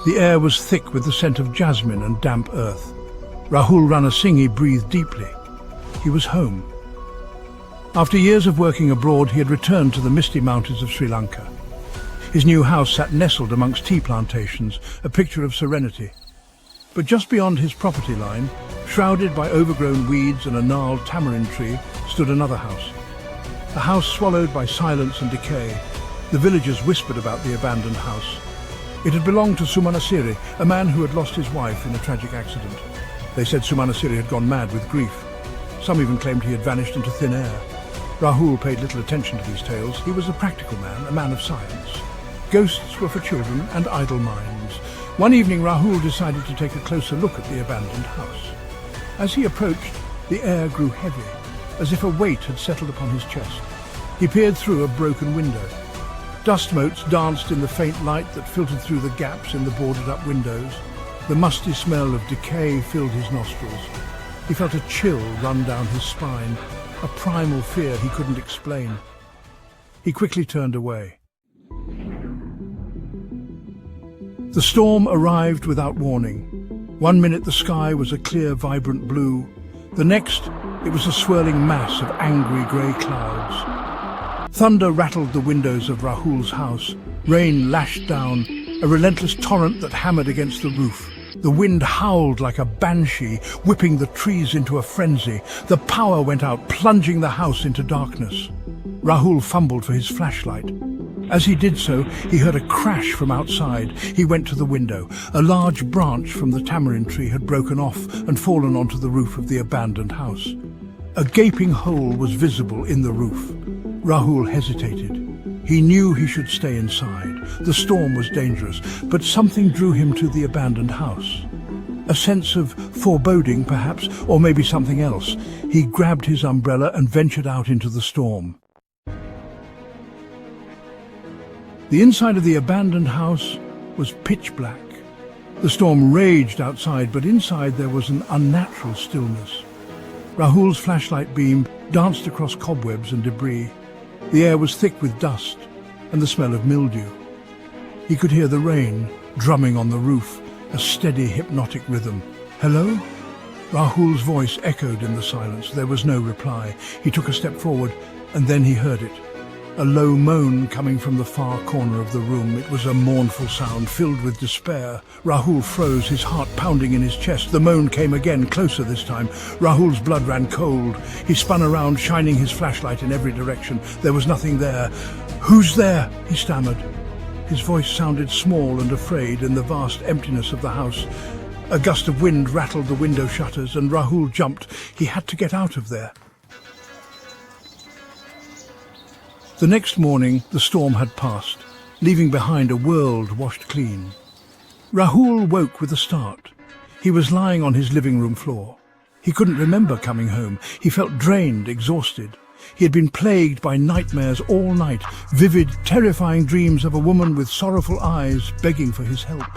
The air was thick with the scent of jasmine and damp earth. Rahul Ranasinghe breathed deeply. He was home. After years of working abroad, he had returned to the misty mountains of Sri Lanka. His new house sat nestled amongst tea plantations, a picture of serenity. But just beyond his property line, shrouded by overgrown weeds and a gnarled tamarind tree, stood another house. A house swallowed by silence and decay. The villagers whispered about the abandoned house. It had belonged to Sumanasiri, a man who had lost his wife in a tragic accident. They said Sumanasiri had gone mad with grief. Some even claimed he had vanished into thin air. Rahul paid little attention to these tales. He was a practical man, a man of science. Ghosts were for children and idle minds. One evening, Rahul decided to take a closer look at the abandoned house. As he approached, the air grew heavy, as if a weight had settled upon his chest. He peered through a broken window. Dust motes danced in the faint light that filtered through the gaps in the boarded-up windows. The musty smell of decay filled his nostrils. He felt a chill run down his spine, a primal fear he couldn't explain. He quickly turned away. The storm arrived without warning. One minute the sky was a clear, vibrant blue. The next, it was a swirling mass of angry grey clouds. Thunder rattled the windows of Rahul's house. Rain lashed down, a relentless torrent that hammered against the roof. The wind howled like a banshee, whipping the trees into a frenzy. The power went out, plunging the house into darkness. Rahul fumbled for his flashlight. As he did so, he heard a crash from outside. He went to the window. A large branch from the tamarind tree had broken off and fallen onto the roof of the abandoned house. A gaping hole was visible in the roof. Rahul hesitated. He knew he should stay inside. The storm was dangerous, but something drew him to the abandoned house. A sense of foreboding, perhaps, or maybe something else. He grabbed his umbrella and ventured out into the storm. The inside of the abandoned house was pitch black. The storm raged outside, but inside there was an unnatural stillness. Rahul's flashlight beam danced across cobwebs and debris. The air was thick with dust and the smell of mildew. He could hear the rain drumming on the roof, a steady, hypnotic rhythm. "Hello?" Rahul's voice echoed in the silence. There was no reply. He took a step forward, and then he heard it. A low moan coming from the far corner of the room. It was a mournful sound filled with despair. Rahul froze, his heart pounding in his chest. The moan came again, closer this time. Rahul's blood ran cold. He spun around, shining his flashlight in every direction. There was nothing there. "Who's there?" he stammered. His voice sounded small and afraid in the vast emptiness of the house. A gust of wind rattled the window shutters, and Rahul jumped. He had to get out of there. The next morning, the storm had passed, leaving behind a world washed clean. Rahul woke with a start. He was lying on his living room floor. He couldn't remember coming home. He felt drained, exhausted. He had been plagued by nightmares all night, vivid, terrifying dreams of a woman with sorrowful eyes begging for his help.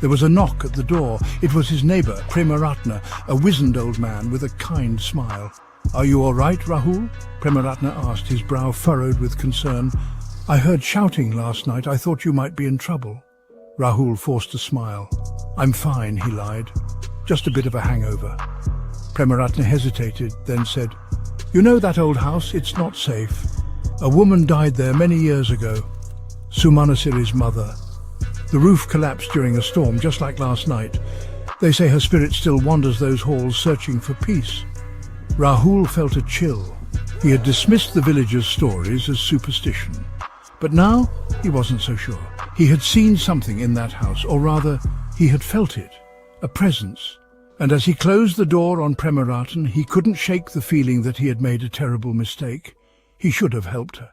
There was a knock at the door. It was his neighbour, Premaratna, a wizened old man with a kind smile. "Are you all right, Rahul?" Premaratna asked, his brow furrowed with concern. "I heard shouting last night. I thought you might be in trouble." Rahul forced a smile. "I'm fine," he lied. "Just a bit of a hangover." Premaratna hesitated, then said, "You know that old house? It's not safe. A woman died there many years ago. Sumanasiri's mother. The roof collapsed during a storm, just like last night. They say her spirit still wanders those halls searching for peace." Rahul felt a chill. He had dismissed the villagers' stories as superstition. But now he wasn't so sure. He had seen something in that house, or rather, he had felt it, a presence. And as he closed the door on Premaratna, he couldn't shake the feeling that he had made a terrible mistake. He should have helped her.